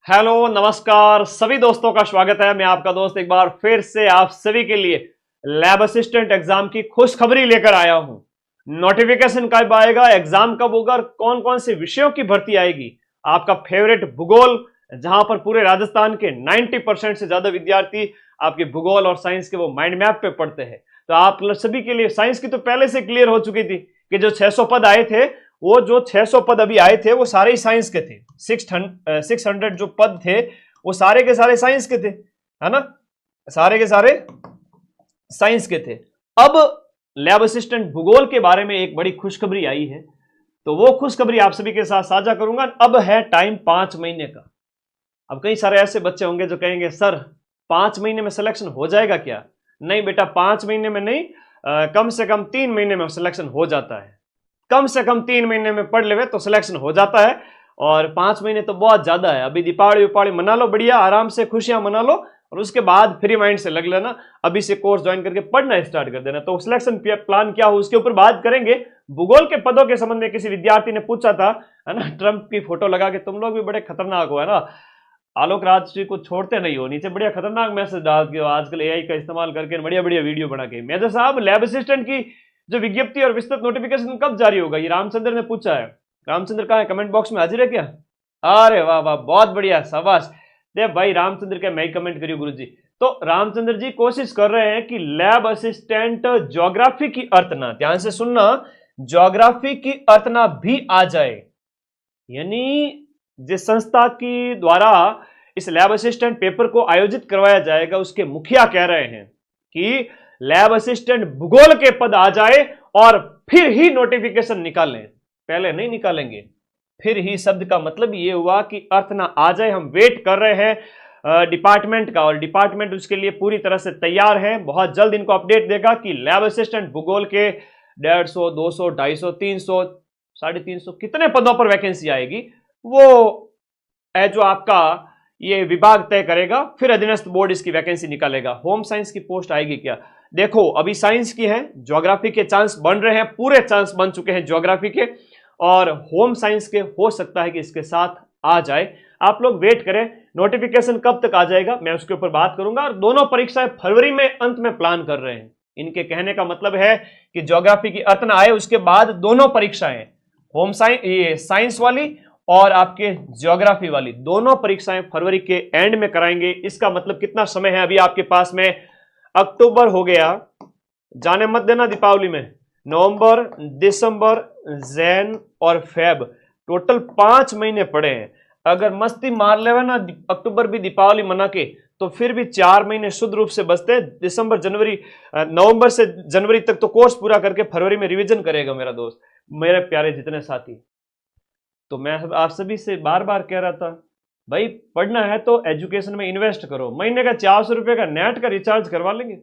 Hello नमस्कार सभी दोस्तों का स्वागत है। मैं आपका दोस्त एक बार फिर से आप सभी के लिए लैब असिस्टेंट एग्जाम की खुशखबरी लेकर आया हूं। नोटिफिकेशन कब आएगा, एग्जाम कब होगा और कौन कौन से विषयों की भर्ती आएगी। आपका फेवरेट भूगोल, जहां पर पूरे राजस्थान के 90% से ज्यादा विद्यार्थी आपके भूगोल और साइंस के वो माइंड मैप पे पढ़ते हैं। तो आप सभी के लिए साइंस की तो पहले से क्लियर हो चुकी थी कि जो 600 पद आए थे, वो जो 600 पद अभी आए थे वो सारे ही साइंस के थे। 600 जो पद थे वो सारे के सारे साइंस के थे, है ना, सारे के सारे साइंस के थे। अब लैब असिस्टेंट भूगोल के बारे में एक बड़ी खुशखबरी आई है, तो वो खुशखबरी आप सभी के साथ साझा करूंगा। अब है टाइम 5 महीने का। अब कई सारे ऐसे बच्चे होंगे जो कहेंगे सर 5 महीने में सिलेक्शन हो जाएगा क्या? नहीं बेटा, 5 महीने में नहीं, कम से कम 3 महीने में सिलेक्शन हो जाता है। कम से कम 3 महीने में पढ़ लेवे तो सिलेक्शन हो जाता है, और 5 महीने तो बहुत ज्यादा है। अभी दीपावली मना लो, बढ़िया आराम से खुशियां मना लो, और उसके बाद फ्री माइंड से लग लेना, अभी से कोर्स ज्वाइन करके पढ़ना स्टार्ट कर देना। तो सिलेक्शन प्लान क्या हो उसके ऊपर बात करेंगे। भूगोल के पदों के संबंध में किसी विद्यार्थी ने पूछा था, है ना, ट्रंप की फोटो लगा के तुम लोग भी बड़े खतरनाक हो, है ना, आलोक राज जी को छोड़ते नहीं हो, नीचे बढ़िया खतरनाक मैसेज डाल के आजकल एआई का इस्तेमाल करके बढ़िया बढ़िया वीडियो बना के। मेजर साहब, लैब असिस्टेंट की जो विज्ञप्ति और विस्तृत नोटिफिकेशन कब जारी होगा, ये रामचंद्र ने पूछा है। रामचंद्र कहाँ है? कमेंट बॉक्स में हाजिर है क्या? अरे वाह वाह, बहुत बढ़िया, शाबाश। दे भाई रामचंद्र के मैं ही कमेंट करियो गुरु जी। तो रामचंद्र जी कोशिश कर रहे हैं कि लैब असिस्टेंट ज्योग्राफी की अर्तना, ध्यान से सुनना, ज्योग्राफी की अर्तना भी आ जाए। यानी जिस संस्था की द्वारा इस लैब असिस्टेंट पेपर को आयोजित करवाया जाएगा, उसके मुखिया कह रहे हैं कि लैब असिस्टेंट भूगोल के पद आ जाए और फिर ही नोटिफिकेशन निकालें, पहले नहीं निकालेंगे। फिर ही शब्द का मतलब ये हुआ कि अर्थ ना आ जाए। हम वेट कर रहे हैं डिपार्टमेंट का, और डिपार्टमेंट उसके लिए पूरी तरह से तैयार है। बहुत जल्द इनको अपडेट देगा कि लैब असिस्टेंट भूगोल के 150, 200, 250, 300, 350 कितने पदों पर वैकेंसी आएगी, वो जो आपका ये विभाग तय करेगा। फिर अधीनस्थ बोर्ड इसकी वैकेंसी निकालेगा। होम साइंस की पोस्ट आएगी क्या? देखो, अभी साइंस की है, ज्योग्राफी के चांस बन रहे हैं, पूरे चांस बन चुके हैं ज्योग्राफी के, और होम साइंस के हो सकता है कि इसके साथ आ जाए। आप लोग वेट करें, नोटिफिकेशन कब तक आ जाएगा मैं उसके ऊपर बात करूंगा। और दोनों परीक्षाएं फरवरी में अंत में प्लान कर रहे हैं। इनके कहने का मतलब है कि ज्योग्राफी की अर्थ आए, उसके बाद दोनों परीक्षाएं, होम साइंस, ये साइंस वाली और आपके ज्योग्राफी वाली, दोनों परीक्षाएं फरवरी के एंड में कराएंगे। इसका मतलब कितना समय है अभी आपके पास में? अक्टूबर हो गया, जाने मत देना दीपावली में, नवंबर, दिसंबर, जैन और फेब, टोटल 5 महीने पड़े हैं। अगर मस्ती मार लेवे ना अक्टूबर भी दीपावली मना के, तो फिर भी 4 महीने शुद्ध रूप से बचते हैं। दिसंबर, जनवरी, नवंबर से जनवरी तक तो कोर्स पूरा करके फरवरी में रिवीजन करेगा मेरा दोस्त, मेरे प्यारे जितने साथी। तो मैं आप सभी से बार बार कह रहा था, भाई पढ़ना है तो एजुकेशन में इन्वेस्ट करो। महीने का 400 रुपए का नेट का रिचार्ज करवा लेंगे,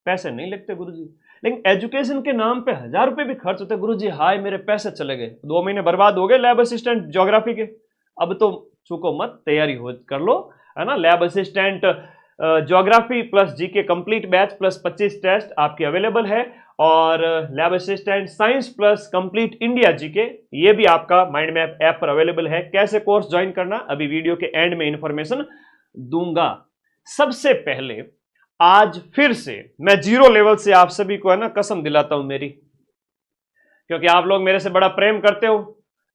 पैसे नहीं लगते गुरुजी। लेकिन एजुकेशन के नाम पे 1000 रुपए भी खर्च होते हैं गुरुजी। हाय मेरे पैसे चले गए, 2 महीने बर्बाद हो गए लैब असिस्टेंट ज्योग्राफी के। अब तो चूको मत, तैयारी हो कर लो, है ना। Lab assistant geography plus GK complete batch plus 25 test आपके अवेलेबल है, और lab assistant science plus complete India GK, ये भी आपका माइंड मैप ऐप पर अवेलेबल है। कैसे कोर्स ज्वाइन करना, अभी वीडियो के एंड में इंफॉर्मेशन दूंगा। सबसे पहले आज फिर से मैं जीरो लेवल से आप सभी को, है ना, कसम दिलाता हूं मेरी, क्योंकि आप लोग मेरे से बड़ा प्रेम करते हो।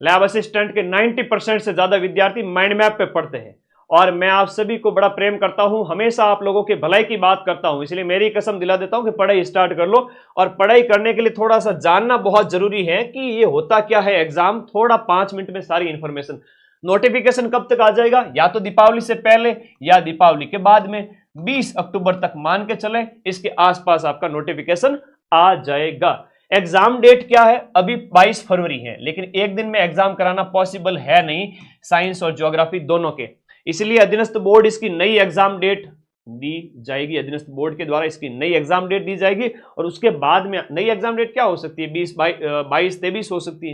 लैब असिस्टेंट के 90% से ज्यादा विद्यार्थी माइंड मैप पे पढ़ते हैं, और मैं आप सभी को बड़ा प्रेम करता हूं, हमेशा आप लोगों के भलाई की बात करता हूं। इसलिए मेरी कसम दिला देता हूं कि पढ़ाई स्टार्ट कर लो। और पढ़ाई करने के लिए थोड़ा सा जानना बहुत जरूरी है कि ये होता क्या है एग्जाम, थोड़ा 5 मिनट में सारी इंफॉर्मेशन। नोटिफिकेशन कब तक आ जाएगा? या तो दीपावली से पहले या दीपावली के बाद में, 20 अक्टूबर तक मान के चले, इसके आसपास आपका नोटिफिकेशन आ जाएगा। एग्जाम डेट क्या है? अभी 22 फरवरी है, लेकिन एक दिन में एग्जाम कराना पॉसिबल है नहीं साइंस और ज्योग्राफी दोनों के। इसलिए अधीनस्थ बोर्ड इसकी नई एग्जाम डेट दी जाएगी, अधीनस्थ बोर्ड के द्वारा इसकी नई एग्जाम डेट दी जाएगी। और उसके बाद में नई एग्जाम डेट क्या हो सकती है? 20, 22, 23 हो सकती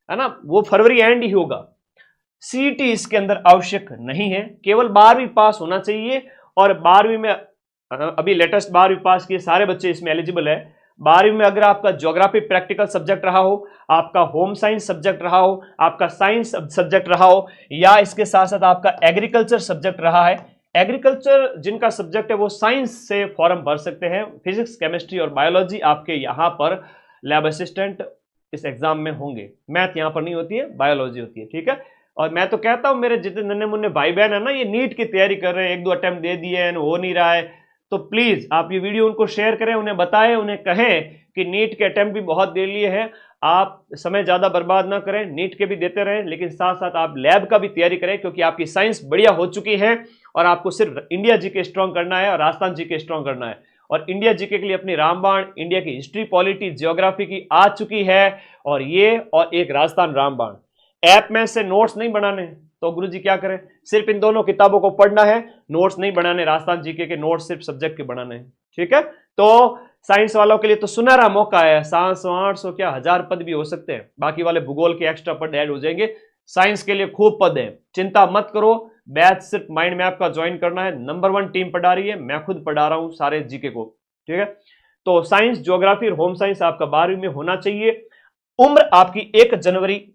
है ना, वो फरवरी एंड ही होगा। सीईटी इसके अंदर आवश्यक नहीं है, केवल 12वीं पास होना चाहिए। और 12वीं में अभी लेटेस्ट 12वीं पास किए सारे बच्चे इसमें एलिजिबल है। 12वीं में अगर आपका ज्योग्राफी प्रैक्टिकल सब्जेक्ट रहा हो, आपका होम साइंस सब्जेक्ट रहा हो, आपका साइंस सब्जेक्ट रहा हो, या इसके साथ साथ आपका एग्रीकल्चर सब्जेक्ट रहा है। एग्रीकल्चर जिनका सब्जेक्ट है वो साइंस से फॉर्म भर सकते हैं। फिजिक्स, केमिस्ट्री और बायोलॉजी आपके यहाँ पर लैब असिस्टेंट इस एग्जाम में होंगे। मैथ यहाँ पर नहीं होती है, बायोलॉजी होती है, ठीक है। और मैं तो कहता हूं मेरे जितने नन्हे मुन्ने भाई बहन है ना, ये नीट की तैयारी कर रहे हैं, 1-2 अटेम्प्ट दे दिए हैं, हो नहीं रहा है, तो प्लीज आप ये वीडियो उनको शेयर करें, उन्हें बताएं, उन्हें कहें कि नीट के अटेम्प्ट भी बहुत दे लिए हैं, आप समय ज्यादा बर्बाद ना करें, नीट के भी देते रहें, लेकिन साथ साथ आप लैब का भी तैयारी करें, क्योंकि आपकी साइंस बढ़िया हो चुकी है और आपको सिर्फ इंडिया जीके स्ट्रॉन्ग करना है और राजस्थान जीके स्ट्रॉन्ग करना है। और इंडिया जीके के लिए अपनी रामबाण, इंडिया की हिस्ट्री, पॉलिटी, ज्योग्राफी की आ चुकी है, और ये और एक राजस्थान रामबाण। ऐप में से नोट्स नहीं बनाने तो गुरुजी क्या करें, सिर्फ इन दोनों किताबों को पढ़ना है, नोट्स नहीं बनाने, राजस्थान जीके के नोट्स सिर्फ सब्जेक्ट के बनाने हैं, ठीक है। तो साइंस वालों के लिए तो सुनहरा मौका है, 700 800 क्या 1000 पद भी हो सकते हैं, बाकी वाले भूगोल के एक्स्ट्रा पद ऐड हो जाएंगे। साइंस के लिए खूब पद है, चिंता मत करो, बैच सिर्फ माइंड मैप का ज्वाइन करना है, नंबर 1 टीम पढ़ा रही है, मैं खुद पढ़ा रहा हूं सारे जीके को, ठीक है। तो साइंस, ज्योग्राफी और होम साइंस आपका 12वीं में होना चाहिए। उम्र आपकी 1 जनवरी,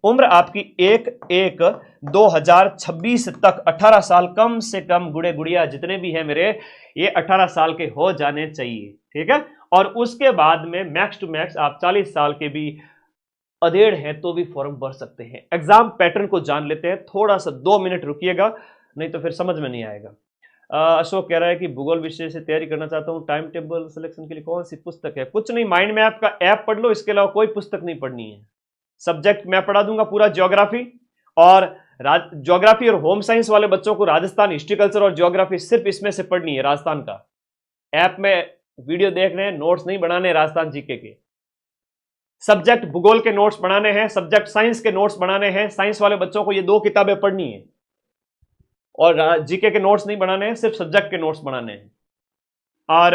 उम्र आपकी 1/1/2026 तक 18 साल कम से कम, गुड़े गुड़िया जितने भी हैं मेरे, ये 18 साल के हो जाने चाहिए, ठीक है। और उसके बाद में मैक्स टू मैक्स आप 40 साल के भी अधेड़ हैं तो भी फॉर्म भर सकते हैं। एग्जाम पैटर्न को जान लेते हैं, थोड़ा सा 2 मिनट रुकिएगा, नहीं तो फिर समझ में नहीं आएगा। अशोक कह रहा है कि भूगोल विषय से तैयारी करना चाहता हूं, टाइम टेबल सिलेक्शन के लिए कौन सी पुस्तक है? कुछ नहीं, माइंड मैप का ऐप पढ़ लो, इसके अलावा कोई पुस्तक नहीं पढ़नी है। सब्जेक्ट मैं पढ़ा दूंगा पूरा ज्योग्राफी, और ज्योग्राफी और होम साइंस वाले बच्चों को राजस्थान हिस्ट्री, कल्चर और ज्योग्राफी सिर्फ इसमें से पढ़नी है, राजस्थान का। ऐप में वीडियो देख रहे हैं, नोट्स नहीं बनाने राजस्थान जीके के। सब्जेक्ट भूगोल के नोट्स बनाने हैं, सब्जेक्ट साइंस के नोट्स बनाने हैं, साइंस वाले बच्चों को ये 2 किताबें पढ़नी है, और जीके के नोट्स नहीं बनाने हैं, सिर्फ सब्जेक्ट के नोट्स बनाने हैं। और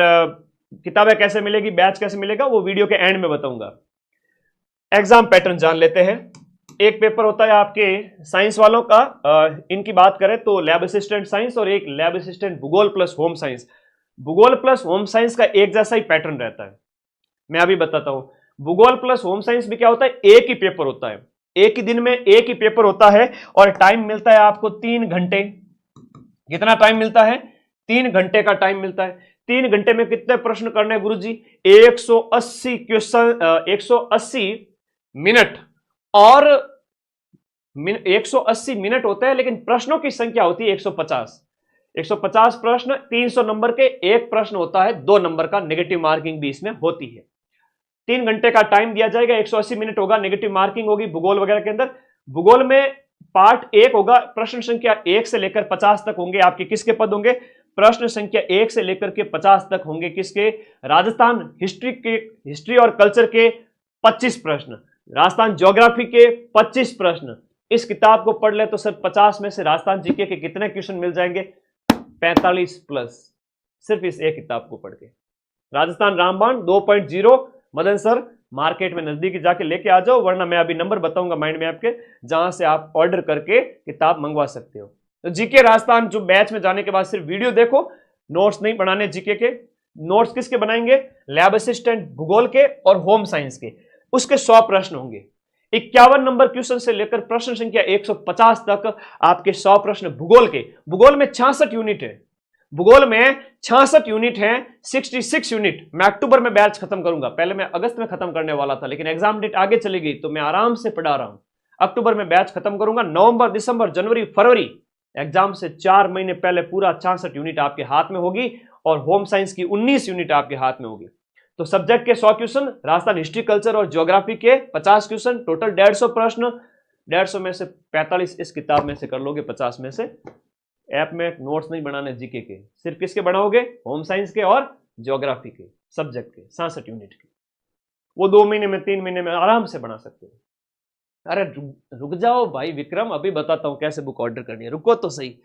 किताबें कैसे मिलेगी, बैच कैसे मिलेगा, वो वीडियो के एंड में बताऊंगा। एग्जाम पैटर्न जान लेते हैं। एक पेपर होता है आपके साइंस वालों का, इनकी बात करें तो लैब असिस्टेंट साइंस, और एक लैब असिस्टेंट भूगोल प्लस होम साइंस। भूगोल प्लस होम साइंस का एक जैसा ही पैटर्न रहता है, मैं अभी बताता हूं। भूगोल प्लस होम साइंस भी क्या होता है, एक ही पेपर होता है, एक ही दिन में एक ही पेपर होता है, और टाइम मिलता है आपको 3 घंटे। कितना टाइम मिलता है? 3 घंटे का टाइम मिलता है। 3 घंटे में कितने प्रश्न करने हैं गुरुजी? 180 क्वेश्चन, 180 मिनट, और 180 मिनट होते हैं, लेकिन प्रश्नों की संख्या होती है 150। 150 प्रश्न, 300 नंबर के, एक प्रश्न होता है 2 नंबर का, नेगेटिव मार्किंग भी इसमें होती है। 3 घंटे का टाइम दिया जाएगा, 180 मिनट होगा, नेगेटिव मार्किंग होगी भूगोल वगैरह के अंदर। भूगोल में पार्ट 1 होगा, प्रश्न संख्या 1 से लेकर 50 तक होंगे आपके, किसके पद होंगे? प्रश्न संख्या 1 से लेकर के 50 तक होंगे, किसके? राजस्थान हिस्ट्री और कल्चर के 25 प्रश्न, राजस्थान ज्योग्राफी के 25 प्रश्न। इस किताब को पढ़ ले तो सर 50 में से राजस्थान जीके के कितने क्वेश्चन मिल जाएंगे? 45 प्लस, सिर्फ इस एक किताब को पढ़ के। राजस्थान रामबाण 2.0, मदन सर मार्केट में नजदीक जाके लेके आ जाओ, वरना मैं अभी नंबर बताऊंगा माइंड मैप के, जहां से आप ऑर्डर करके किताब मंगवा सकते हो। तो जीके राजस्थान जो बैच में जाने के बाद सिर्फ वीडियो देखो, नोट्स नहीं बनाने जीके के। नोट्स किसके बनाएंगे? लैब असिस्टेंट भूगोल के और होम साइंस के। उसके 100 प्रश्न होंगे, 51 नंबर क्वेश्चन से लेकर प्रश्न संख्या 150 तक आपके 100 प्रश्न भूगोल के। भूगोल में 66 यूनिट है, भूगोल में 66 यूनिट है, 66 यूनिट। मैं अक्टूबर में बैच खत्म करूंगा, पहले मैं अगस्त में खत्म करने वाला था, लेकिन एग्जाम डेट आगे चली गई तो मैं आराम से पढ़ा रहा हूं। अक्टूबर में बैच खत्म करूंगा, नवंबर, दिसंबर, जनवरी, फरवरी, एग्जाम से 4 महीने पहले पूरा 66 यूनिट आपके हाथ में होगी, और होम साइंस की 19 यूनिट आपके हाथ में होगी। तो सब्जेक्ट के 100 क्वेश्चन, राजस्थान हिस्ट्री, कल्चर और ज्योग्राफी के 50 क्वेश्चन, टोटल 150 प्रश्न। 150 में से 45 इस किताब में से कर लोगे, 50 में से। ऐप में नोट्स नहीं बनाने जीके के, सिर्फ किसके बनाओगे? होम साइंस के और ज्योग्राफी के सब्जेक्ट के 66 यूनिट के। वो 2 महीने में, 3 महीने में आराम से बना सकते हो। अरे रुक जाओ भाई विक्रम, अभी बताता हूं कैसे बुक ऑर्डर करनी है, रुको तो सही।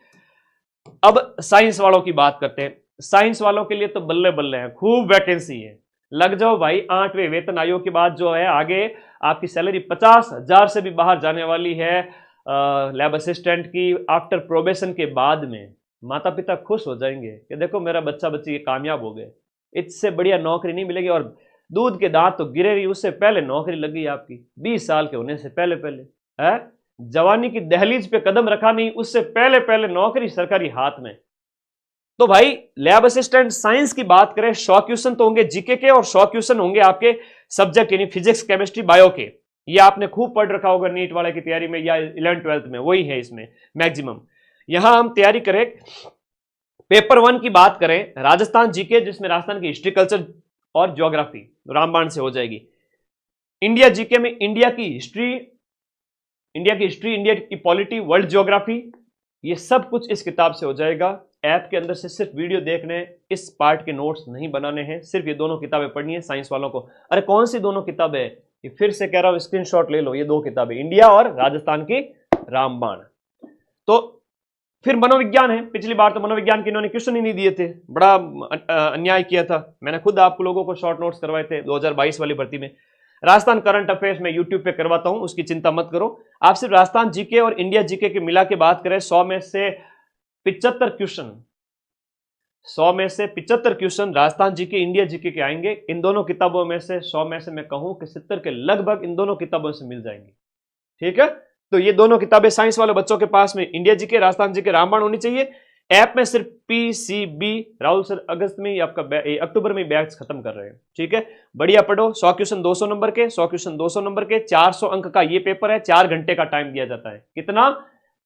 अब साइंस वालों की बात करते हैं। साइंस वालों के लिए तो बल्ले बल्ले हैं, खूब वैकेंसी है, लग जाओ भाई। 8वें वेतन आयोग के बाद जो है आगे आपकी सैलरी 50,000 से भी बाहर जाने वाली है। लैब असिस्टेंट की आफ्टर प्रोबेशन के बाद में माता पिता खुश हो जाएंगे कि देखो मेरा बच्चा बच्ची कामयाब हो गए। इससे बढ़िया नौकरी नहीं मिलेगी। और दूध के दांत तो गिरे रही, उससे पहले नौकरी लग गई आपकी, 20 साल के होने से पहले पहले है। जवानी की दहलीज पे कदम रखा नहीं, उससे पहले पहले नौकरी सरकारी हाथ में। तो भाई लैब असिस्टेंट साइंस की बात करें, 100 क्वेश्चन तो होंगे जीके के और 100 क्वेश्चन होंगे आपके सब्जेक्ट यानी फिजिक्स केमिस्ट्री बायो के। ये आपने खूब पढ़ रखा होगा नीट वाले की तैयारी में या 11th-12th में, वही है इसमें मैक्सिमम। यहां हम तैयारी करें, पेपर 1 की बात करें, राजस्थान जीके जिसमें राजस्थान की हिस्ट्री कल्चर और ज्योग्राफी रामबाण से हो जाएगी। इंडिया जीके में इंडिया की हिस्ट्री, इंडिया की पॉलिटी, वर्ल्ड ज्योग्राफी, ये सब कुछ इस किताब से हो जाएगा। ऐप के अंदर से सिर्फ वीडियो देखने, इस पार्ट के नोट्स नहीं बनाने हैं, सिर्फ ये दोनों किताबें पढ़नी है साइंस वालों को। अरे कौन सी दोनों किताबें? ये फिर से कह रहा हूं, स्क्रीनशॉट ले लो, ये 2 किताबें, इंडिया और राजस्थान की रामबाण। तो फिर मनोविज्ञान है, पिछली बार तो मनोविज्ञान के इन्होंने क्वेश्चन ही नहीं दिए थे, बड़ा अन्याय किया था। मैंने खुद आप लोगों को शॉर्ट नोट्स करवाए थे 2022 वाली भर्ती में। राजस्थान करंट अफेयर्स में यूट्यूब पे करवाता हूं, उसकी चिंता मत करो। आप सिर्फ राजस्थान जीके और इंडिया जीके की मिला के बात करें, 100 में से 75 क्वेश्चन, 100 में से 75 question Rajasthan GK India GK के आएंगे। इन दोनों किताबों में से 100 में से मैं कहूं कि 70 के लगभग इन दोनों किताबों से मिल जाएंगी। ठीक है, तो ये दोनों किताबें साइंस वाले बच्चों के पास में इंडिया जीके राजस्थान जीके रामबाण होनी चाहिए। ऐप में सिर्फ पीसीबी राहुल सर अगस्त में आपका अक्टूबर में बैच खत्म कर रहे हैं। ठीक है, बढ़िया पढ़ो। 100 क्वेश्चन 200 नंबर के, 100 क्वेश्चन 200 नंबर के, 400 अंक का ये पेपर है। 4 घंटे का टाइम दिया जाता है। कितना?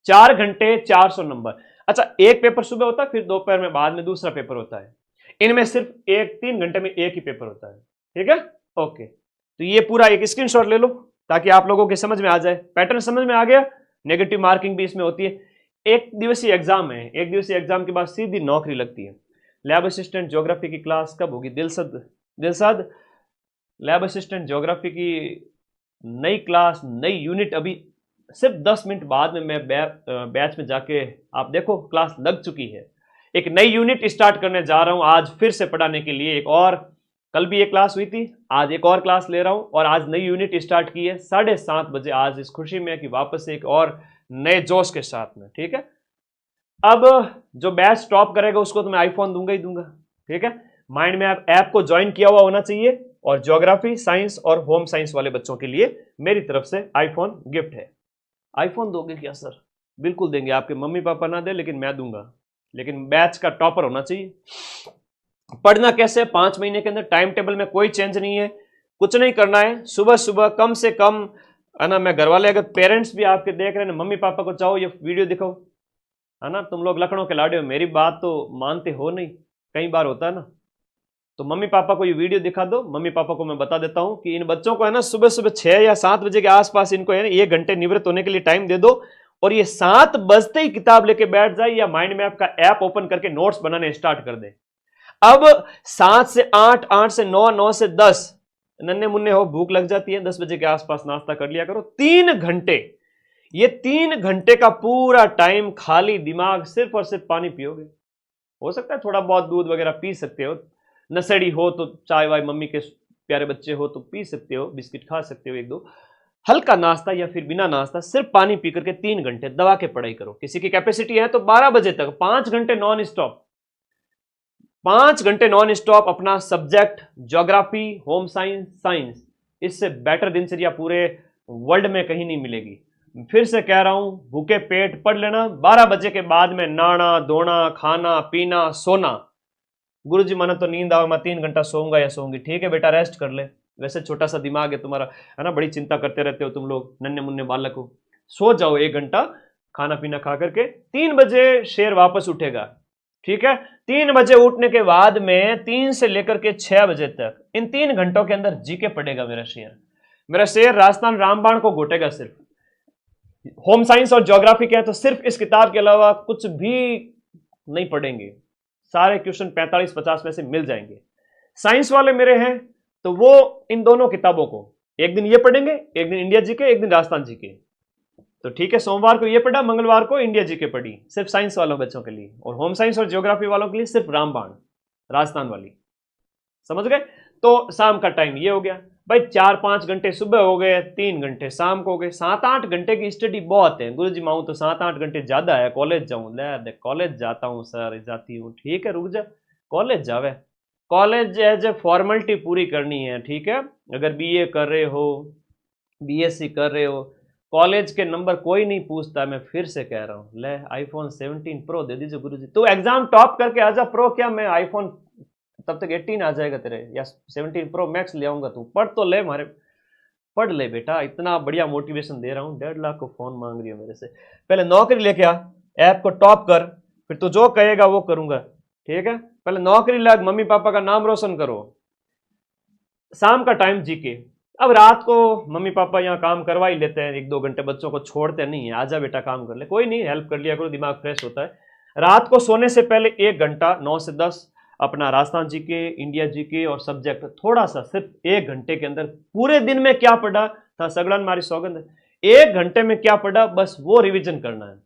4 घंटे, 400 नंबर। अच्छा, एक पेपर सुबह होता है, फिर दोपहर में बाद में दूसरा पेपर होता है। इनमें सिर्फ 3 घंटे में एक ही पेपर होता है। ठीक है, ओके। तो ये पूरा एक स्क्रीनशॉट ले लो ताकि आप लोगों के समझ में आ जाए। पैटर्न समझ में आ गया। नेगेटिव मार्किंग भी इसमें होती है। 1 दिवसीय एग्जाम है, 1 दिवसीय एग्जाम के बाद सीधी नौकरी लगती है। लैब असिस्टेंट ज्योग्राफी की क्लास कब होगी? दिलसद लैब असिस्टेंट ज्योग्राफी की नई क्लास, नई यूनिट अभी सिर्फ 10 मिनट बाद में मैं बैच में जाके, आप देखो क्लास लग चुकी है। एक नई यूनिट स्टार्ट करने जा रहा हूं आज फिर से पढ़ाने के लिए। एक और, कल भी एक क्लास हुई थी, आज एक और क्लास ले रहा हूं और आज नई यूनिट स्टार्ट की है 7:30 बजे आज, इस खुशी में कि वापस एक और नए जोश के साथ में। ठीक है, अब जो बैच टॉप करेगा उसको तो मैं आईफोन दूंगा ही दूंगा। ठीक है, माइंड में आप ऐप को ज्वाइन किया हुआ होना चाहिए। और ज्योग्राफी, साइंस और होम साइंस वाले बच्चों के लिए मेरी तरफ से आईफोन गिफ्ट है। आईफोन दोगे क्या सर? बिल्कुल देंगे। आपके मम्मी पापा ना दे लेकिन मैं दूंगा, लेकिन बैच का टॉपर होना चाहिए। पढ़ना कैसे? 5 महीने के अंदर टाइम टेबल में कोई चेंज नहीं है, कुछ नहीं करना है। सुबह सुबह कम से कम, है ना, मैं घर वाले अगर पेरेंट्स भी आपके देख रहे हैं, मम्मी पापा को चाहो ये वीडियो दिखाओ, है ना। तुम लोग लखनऊ के लाडे हो, मेरी बात तो मानते हो नहीं, कई बार होता है ना। तो मम्मी पापा को ये वीडियो दिखा दो। मम्मी पापा को मैं बता देता हूं कि इन बच्चों को, है ना, सुबह सुबह 6 या 7 बजे के आसपास इनको, है ना, 1 घंटे निवृत्त होने के लिए टाइम दे दो और ये 7 बजते ही किताब लेके बैठ जाए या माइंड मैप का ऐप ओपन करके नोट्स बनाने स्टार्ट कर दे। अब 7 से 8, 8 से 9, 9 से 10, नन्हे मुन्ने हो, भूख लग जाती है, 10 बजे के आसपास नाश्ता कर लिया करो। 3 घंटे, ये 3 घंटे का पूरा टाइम खाली दिमाग सिर्फ और सिर्फ पानी पियोगे। हो सकता है थोड़ा बहुत दूध वगैरह पी सकते हो, नशेड़ी हो तो चाय वाय, मम्मी के प्यारे बच्चे हो तो पी सकते हो, बिस्किट खा सकते हो 1-2, हल्का नाश्ता या फिर बिना नाश्ता सिर्फ पानी पी करके 3 घंटे दबा के पढ़ाई करो। किसी की कैपेसिटी है तो 12 बजे तक 5 घंटे नॉन स्टॉप, 5 घंटे नॉन स्टॉप अपना subject geography, home science, science. इससे बेटर दिनचर्या पूरे वर्ल्ड में कहीं नहीं मिलेगी। फिर से कह रहा हूं, भूखे पेट पढ़ लेना। 12 बजे के बाद में नाना धोना, खाना पीना, सोना। गुरुजी माना तो नींद आवे, मैं 3 घंटा सोऊंगा या सोऊंगी। ठीक है बेटा, रेस्ट कर ले। वैसे छोटा सा दिमाग है तुम्हारा, है ना, बड़ी चिंता करते रहते हो तुम लोग, नन्हे मुन्ने बालक हो। सो जाओ 1 घंटा खाना पीना खा करके। 3 बजे शेर वापस उठेगा। ठीक है, 3 बजे उठने के बाद में 3 से लेकर के 6 बजे तक, इन 3 घंटों के अंदर जीके पढ़ेगा मेरा शेर। मेरा शेर राजस्थान रामबाण को घोटेगा सिर्फ। होम साइंस और ज्योग्राफी क्या है तो सिर्फ इस किताब के अलावा कुछ भी नहीं पढ़ेंगे। सारे क्वेश्चन 45-50 में से मिल जाएंगे। साइंस वाले मेरे हैं तो वो इन दोनों किताबों को एक दिन ये पढ़ेंगे, एक दिन इंडिया जीके, एक दिन राजस्थान जीके। तो ठीक है, सोमवार को ये पढ़ा, मंगलवार को इंडिया जीके पढ़ी, सिर्फ साइंस वालों बच्चों के लिए। और होम साइंस और ज्योग्राफी वालों के लिए सिर्फ रामबाण राजस्थान वाली। समझ गए? तो शाम का टाइम ये हो गया भाई। 4-5 घंटे सुबह हो गए, 3 घंटे शाम को हो गए। 7-8 घंटे की स्टडी बहुत है। गुरुजी माऊं तो 7-8 घंटे ज्यादा है। कॉलेज जाऊं, ले कॉलेज जाता हूं सर, जाती हूं। ठीक है, रुक जा, कॉलेज जावे, कॉलेज एज ए फॉर्मेलिटी पूरी करनी है, ठीक है। अगर बीए कर रहे हो, बीएससी कर रहे हो, कॉलेज के नंबर कोई नहीं पूछता। मैं फिर से कह रहा हूँ, ले आईफोन 17 प्रो दे दीजिए गुरुजी। तो एग्जाम टॉप करके आजा प्रो, क्या मैं आईफोन तब तक 18 आ जाएगा तेरे, या 17 प्रो मैक्स ले आऊंगा। तू पढ़ तो ले, हमारे पढ़ ले बेटा, इतना बढ़िया मोटिवेशन दे रहा हूँ। 1.5 लाख को फोन मांग रही हो मेरे से। पहले नौकरी लेके आ, ऐप को टॉप कर, फिर तू जो कहेगा वो करूंगा, ठीक है। पहले नौकरी लग, मम्मी पापा का नाम रोशन करो। शाम का टाइम जीके। अब रात को मम्मी पापा यहाँ काम करवा ही लेते हैं, 1-2 घंटे बच्चों को छोड़ते नहीं है, आजा बेटा काम कर ले, कोई नहीं, हेल्प कर लिया करो, दिमाग फ्रेश होता है। रात को सोने से पहले 1 घंटा 9 से 10 अपना राजस्थान जीके, इंडिया जीके और सब्जेक्ट थोड़ा सा, सिर्फ 1 घंटे के अंदर पूरे दिन में क्या पढ़ा था, सगड़न मारी सौगंध है, 1 घंटे में क्या पढ़ा बस वो रिवीजन करना है,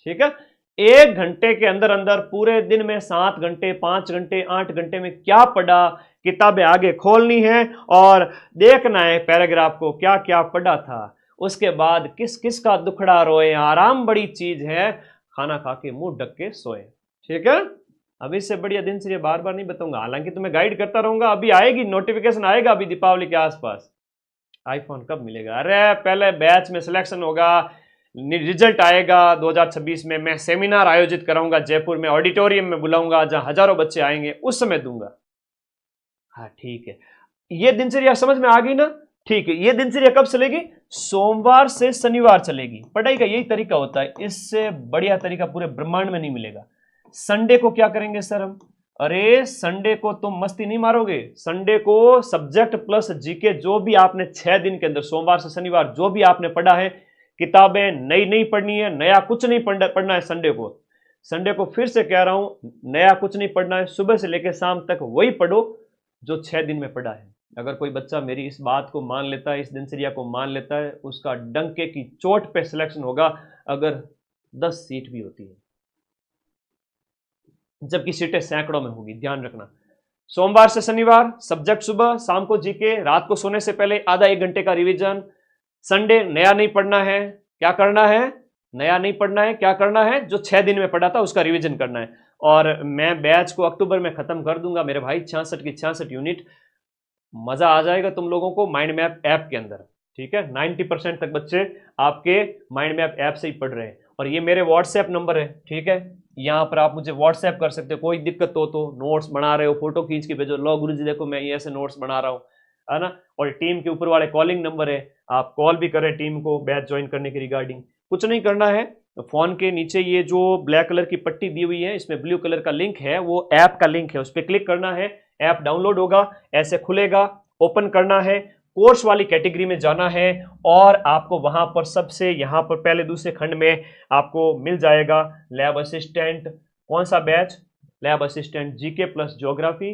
ठीक है। 1 घंटे के अंदर अंदर पूरे दिन में 7 घंटे, 5 घंटे, 8 घंटे में क्या पढ़ा, किताबें आगे खोलनी है और देखना है पैराग्राफ को क्या क्या पढ़ा था। उसके बाद किस किस का दुखड़ा रोए, आराम बड़ी चीज है, खाना खा के मुंह ढक के सोए, ठीक है। अभी से बढ़िया दिनचर्या बार बार नहीं बताऊंगा, हालांकि तुम्हें गाइड करता रहूंगा। अभी आएगी नोटिफिकेशन, आएगा अभी दीपावली के आसपास। आईफोन कब मिलेगा? अरे पहले बैच में सिलेक्शन होगा, रिजल्ट आएगा 2026 में। मैं सेमिनार आयोजित कराऊंगा जयपुर में, ऑडिटोरियम में बुलाऊंगा जहां हजारों बच्चे आएंगे, उस समय दूंगा। हाँ ठीक है, ये दिनचर्या समझ में आ गई ना? ठीक है, ये दिनचर्या कब चलेगी? सोमवार से शनिवार चलेगी। पढ़ाई का यही तरीका होता है, इससे बढ़िया तरीका पूरे ब्रह्मांड में नहीं मिलेगा। संडे को क्या करेंगे सर हम? अरे संडे को तुम मस्ती नहीं मारोगे, संडे को सब्जेक्ट प्लस जीके जो भी आपने 6 दिन के अंदर, सोमवार से शनिवार जो भी आपने पढ़ा है, किताबें नई नहीं पढ़नी है, नया कुछ नहीं पढ़ना है संडे को। संडे को फिर से कह रहा हूं, नया कुछ नहीं पढ़ना है, सुबह से लेकर शाम तक वही पढ़ो जो 6 दिन में पढ़ा है। अगर कोई बच्चा मेरी इस बात को मान लेता है, इस दिनचर्या को मान लेता है, उसका डंके की चोट पे सिलेक्शन होगा, अगर 10 सीट भी होती है, जबकि सीटें सैकड़ों में होगी, ध्यान रखना। सोमवार से शनिवार सब्जेक्ट सुबह, शाम को जीके, रात को सोने से पहले आधा 1 घंटे का रिवीजन। संडे नया नहीं पढ़ना है, क्या करना है? नया नहीं पढ़ना है, क्या करना है? जो 6 दिन में पढ़ा था उसका रिवीजन करना है। और मैं बैच को अक्टूबर में खत्म कर दूंगा मेरे भाई, 66 की 66 यूनिट। मजा आ जाएगा तुम लोगों को माइंड मैप ऐप के अंदर, ठीक है। 90% तक बच्चे आपके माइंड मैप ऐप से ही पढ़ रहे हैं। और ये मेरे व्हाट्सएप नंबर है, ठीक है, यहाँ पर आप मुझे व्हाट्सएप कर सकते हो। कोई दिक्कत हो तो, नोट्स बना रहे हो, फोटो खींच के भेजो, लो गुरुजी देखो मैं ये ऐसे नोट्स बना रहा हूँ, है ना। और टीम के ऊपर वाले कॉलिंग नंबर है, आप कॉल भी करें टीम को बैच ज्वाइन करने के रिगार्डिंग। कुछ नहीं करना है, फोन के नीचे ये जो ब्लैक कलर की पट्टी दी हुई है, इसमें ब्लू कलर का लिंक है, वो ऐप का लिंक है, उस पर क्लिक करना है। ऐप डाउनलोड होगा, ऐसे खुलेगा, ओपन करना है, कोर्स वाली कैटेगरी में जाना है और आपको वहां पर सबसे यहां पर पहले दूसरे खंड में आपको मिल जाएगा लैब असिस्टेंट। कौन सा batch? Lab assistant GK plus geography,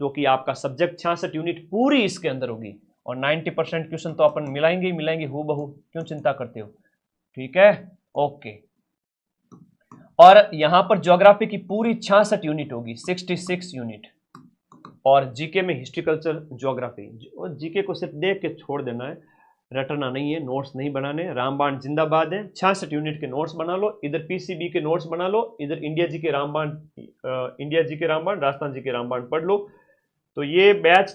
जो कि आपका सब्जेक्ट 66 यूनिट पूरी इसके अंदर होगी। और 90% क्वेश्चन तो अपन मिलाएंगे ही मिलाएंगे हूबहू, क्यों चिंता करते हो, ठीक है, ओके। और यहां पर ज्योग्राफी की पूरी 66 यूनिट होगी, 66 यूनिट। और जीके में हिस्ट्री कल्चर ज्योग्राफी। और जीके को सिर्फ देख के छोड़ देना है, रटना नहीं है, नोट्स नहीं बनाने। रामबाण जिंदाबाद है, 66 यूनिट के नोट्स बना लो, इधर पीसीबी के नोट्स बना लो, इधर इंडिया जी के रामबाण, इंडिया जी के रामबाण, राजस्थान जी के रामबाण पढ़ लो। तो ये बैच।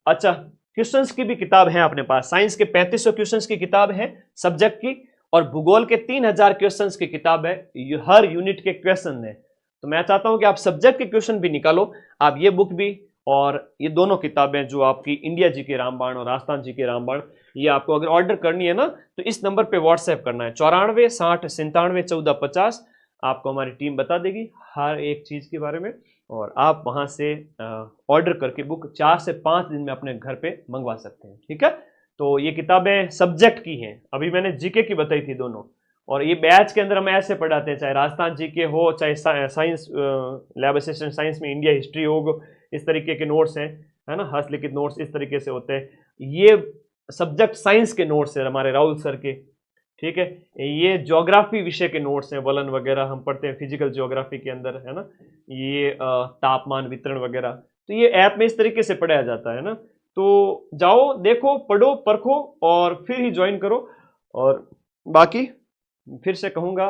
अच्छा, क्वेश्चंस की भी किताब है अपने पास, साइंस के 3500 क्वेश्चंस की किताब है सब्जेक्ट की, और भूगोल के 3000 क्वेश्चंस की किताब है, हर यूनिट के क्वेश्चन है। तो मैं चाहता हूं कि आप सब्जेक्ट के क्वेश्चन भी निकालो, आप ये बुक भी और ये दोनों किताबें जो आपकी इंडिया जी के रामबाण और राजस्थान जी के रामबाण, ये आपको अगर ऑर्डर करनी है ना तो इस नंबर पे व्हाट्सएप करना है, 94 60 97 14 50। आपको हमारी टीम बता देगी हर एक चीज के बारे में, और आप वहां से ऑर्डर करके बुक 4 से 5 दिन में अपने घर पे मंगवा सकते हैं, ठीक है। तो ये किताबें सब्जेक्ट की हैं, अभी मैंने जीके की बताई थी दोनों। और ये बैच के अंदर हम ऐसे पढ़ाते हैं, चाहे राजस्थान जीके हो, चाहे साइंस लैब असिस्टेंट साइंस में इंडिया हिस्ट्री हो, इस तरीके के नोट्स हैं, है ना, हस्तलिखित नोट्स इस तरीके से होते हैं। ये सब्जेक्ट साइंस के नोट्स हैं हमारे राहुल सर के, ठीक है। ये ज्योग्राफी विषय के नोट्स हैं, वलन वगैरह हम पढ़ते हैं फिजिकल ज्योग्राफी के अंदर, है ना। ये तापमान वितरण वगैरह, तो ये ऐप में इस तरीके से पढ़ाया जाता है ना। तो जाओ देखो, पढ़ो, परखो और फिर ही ज्वाइन करो। और बाकी फिर से कहूँगा,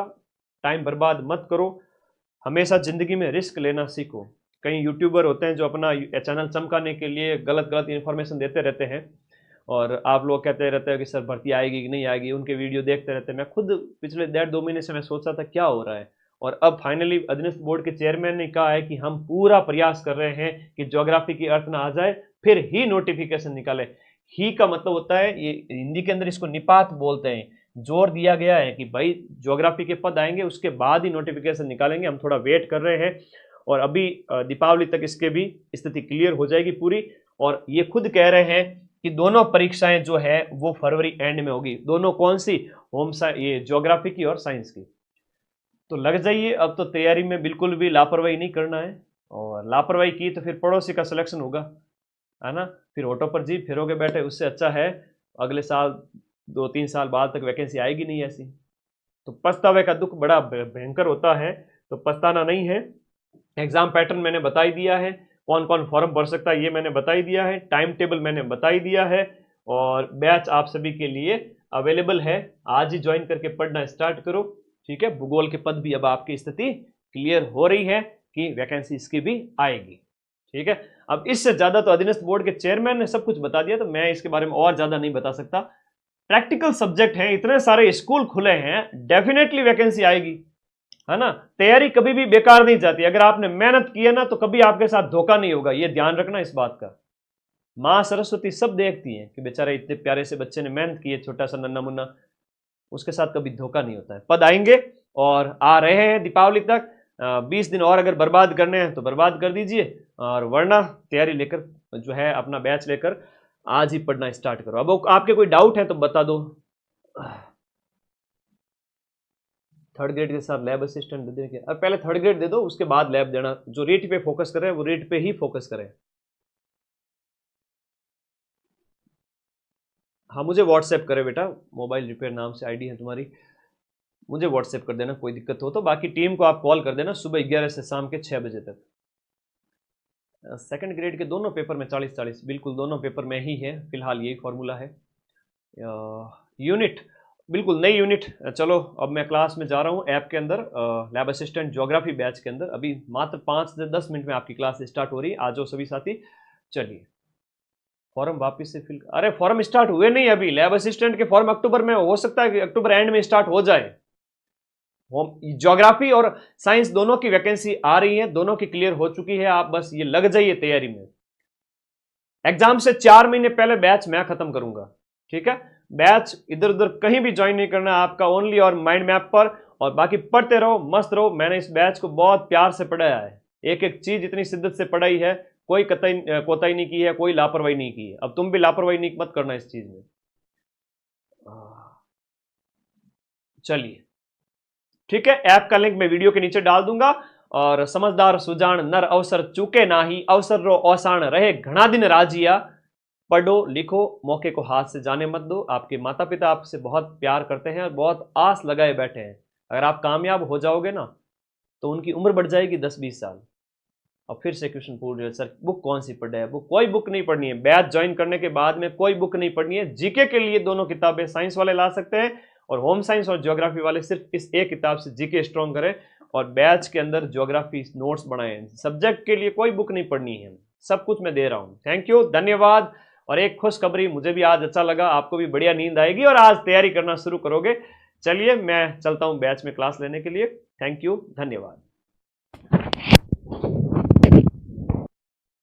टाइम बर्बाद मत करो, हमेशा जिंदगी में रिस्क लेना सीखो। कई यूट्यूबर होते हैं जो अपना चैनल चमकाने के लिए गलत गलत इन्फॉर्मेशन देते रहते हैं, और आप लोग कहते रहते हैं कि सर भर्ती आएगी कि नहीं आएगी, उनके वीडियो देखते रहते हैं। मैं खुद पिछले 1.5-2 महीने से मैं सोचा था क्या हो रहा है, और अब फाइनली अधीनस्थ बोर्ड के चेयरमैन ने कहा है कि हम पूरा प्रयास कर रहे हैं कि ज्योग्राफी की अर्थ ना आ जाए, फिर ही नोटिफिकेशन निकाले। ही का मतलब होता है, ये हिंदी के अंदर इसको निपात बोलते हैं, जोर दिया गया है कि भाई ज्योग्राफी के पद आएंगे उसके बाद ही नोटिफिकेशन निकालेंगे। हम थोड़ा वेट कर रहे हैं, और अभी दीपावली तक इसके भी स्थिति क्लियर हो जाएगी पूरी। और ये खुद कह रहे हैं कि दोनों परीक्षाएं जो है वो फरवरी एंड में होगी। दोनों कौन सी? होम साइंस, ये ज्योग्राफी की और साइंस की। तो लग जाइए, अब तो तैयारी में बिल्कुल भी लापरवाही नहीं करना है, और लापरवाही की तो फिर पड़ोसी का सिलेक्शन होगा, है ना, फिर ऑटो पर जी फिरोगे बैठे। उससे अच्छा है अगले साल 2-3 साल बाद तक वैकेंसी आएगी नहीं ऐसी। तो पछतावे का दुख बड़ा भयंकर होता है, तो पछताना नहीं है। एग्जाम पैटर्न मैंने बता ही दिया है, कौन कौन फॉर्म भर सकता है ये मैंने बता ही दिया है, टाइम टेबल मैंने बता ही दिया है, और बैच आप सभी के लिए अवेलेबल है। आज ही ज्वाइन करके पढ़ना स्टार्ट करो, ठीक है। भूगोल के पद भी अब आपकी स्थिति क्लियर हो रही है कि वैकेंसी इसकी भी आएगी, ठीक है। अब इससे ज्यादा तो अधीनस्थ बोर्ड के चेयरमैन ने सब कुछ बता दिया, तो मैं इसके बारे में और ज्यादा नहीं बता सकता। प्रैक्टिकल सब्जेक्ट हैं, इतने सारे स्कूल खुले हैं, डेफिनेटली वैकेंसी आएगी, है ना। तैयारी कभी भी बेकार नहीं जाती, अगर आपने मेहनत की है ना तो कभी आपके साथ धोखा नहीं होगा, ये ध्यान रखना इस बात का। मां सरस्वती सब देखती हैं कि बेचारे इतने प्यारे से बच्चे ने मेहनत की है, छोटा सा नन्ना मुन्ना, उसके साथ कभी धोखा नहीं होता है। पद आएंगे और आ रहे हैं दीपावली तक। 20 दिन और अगर बर्बाद करने हैं तो बर्बाद कर दीजिए, और वरना तैयारी लेकर जो है अपना बैच लेकर आज ही पढ़ना स्टार्ट करो। अब आपके कोई डाउट है तो बता दो। थर्ड ग्रेड के साथ लैब असिस्टेंट दे देंगे, अब पहले थर्ड ग्रेड दे दो, उसके बाद लैब देना। जो रीट पे फोकस करें वो रीट पे ही फोकस करें। हाँ, मुझे व्हाट्सएप करे बेटा, मोबाइल रिपेयर नाम से आईडी है तुम्हारी, मुझे व्हाट्सएप कर देना कोई दिक्कत हो तो। बाकी टीम को आप कॉल कर देना सुबह 11 से शाम के 6 बजे तक। सेकंड ग्रेड के दोनों पेपर में 40-40, बिल्कुल दोनों पेपर में ही है फिलहाल, यही फॉर्मूला है। यूनिट बिल्कुल नई यूनिट। चलो अब मैं क्लास में जा रहा हूँ ऐप के अंदर, लैब असिस्टेंट ज्योग्राफी बैच के अंदर। अभी मात्र 5 से 10 मिनट में आपकी क्लास स्टार्ट हो रही है। आ जाओ सभी साथी। चलिए फॉर्म वापस से फिल, अरे फॉर्म स्टार्ट हुए नहीं अभी, लैब असिस्टेंट के फॉर्म अक्टूबर में, हो सकता है कि अक्टूबर एंड में स्टार्ट हो जाए। ज्योग्राफी और साइंस दोनों की वैकेंसी आ रही है, दोनों की क्लियर हो चुकी है। आप बस ये लग जाइए तैयारी में। एग्जाम से 4 महीने पहले बैच मैं खत्म करूंगा, ठीक है। बैच इधर उधर कहीं भी ज्वाइन नहीं करना है आपका, ओनली और माइंड मैप पर। और बाकी पढ़ते रहो, मस्त रहो। मैंने इस बैच को बहुत प्यार से पढ़ाया है, एक एक चीज इतनी शिद्दत से पढ़ाई है, कोई कतई कोताही नहीं की है, कोई लापरवाही नहीं की है। अब तुम भी लापरवाही नहीं मत करना इस चीज में। चलिए ठीक है, ऐप का लिंक मैं वीडियो के नीचे डाल दूंगा। और समझदार सुजान नर अवसर चूके ना ही, अवसर रो औसाण रहे घना दिन राजिया। पढ़ो लिखो, मौके को हाथ से जाने मत दो। आपके माता पिता आपसे बहुत प्यार करते हैं और बहुत आस लगाए बैठे हैं। अगर आप कामयाब हो जाओगे ना तो उनकी उम्र बढ़ जाएगी 10-20 साल। और फिर से क्वेश्चन पूछ रहे सर बुक कौन सी पढ़े है? बुक कोई बुक नहीं पढ़नी है। बैच ज्वाइन करने के बाद में कोई बुक नहीं पढ़नी है। जीके के लिए दोनों किताबें साइंस वाले ला सकते हैं, और होम साइंस और ज्योग्राफी वाले सिर्फ इस एक किताब से जीके स्ट्रॉन्ग करें, और बैच के अंदर ज्योग्राफी नोट्स बनाएं। सब्जेक्ट के लिए कोई बुक नहीं पढ़नी है, सब कुछ मैं दे रहा हूं। थैंक यू, धन्यवाद। और एक खुशखबरी, मुझे भी आज अच्छा लगा, आपको भी बढ़िया नींद आएगी और आज तैयारी करना शुरू करोगे। चलिए मैं चलता हूं बैच में क्लास लेने के लिए। थैंक यू, धन्यवाद।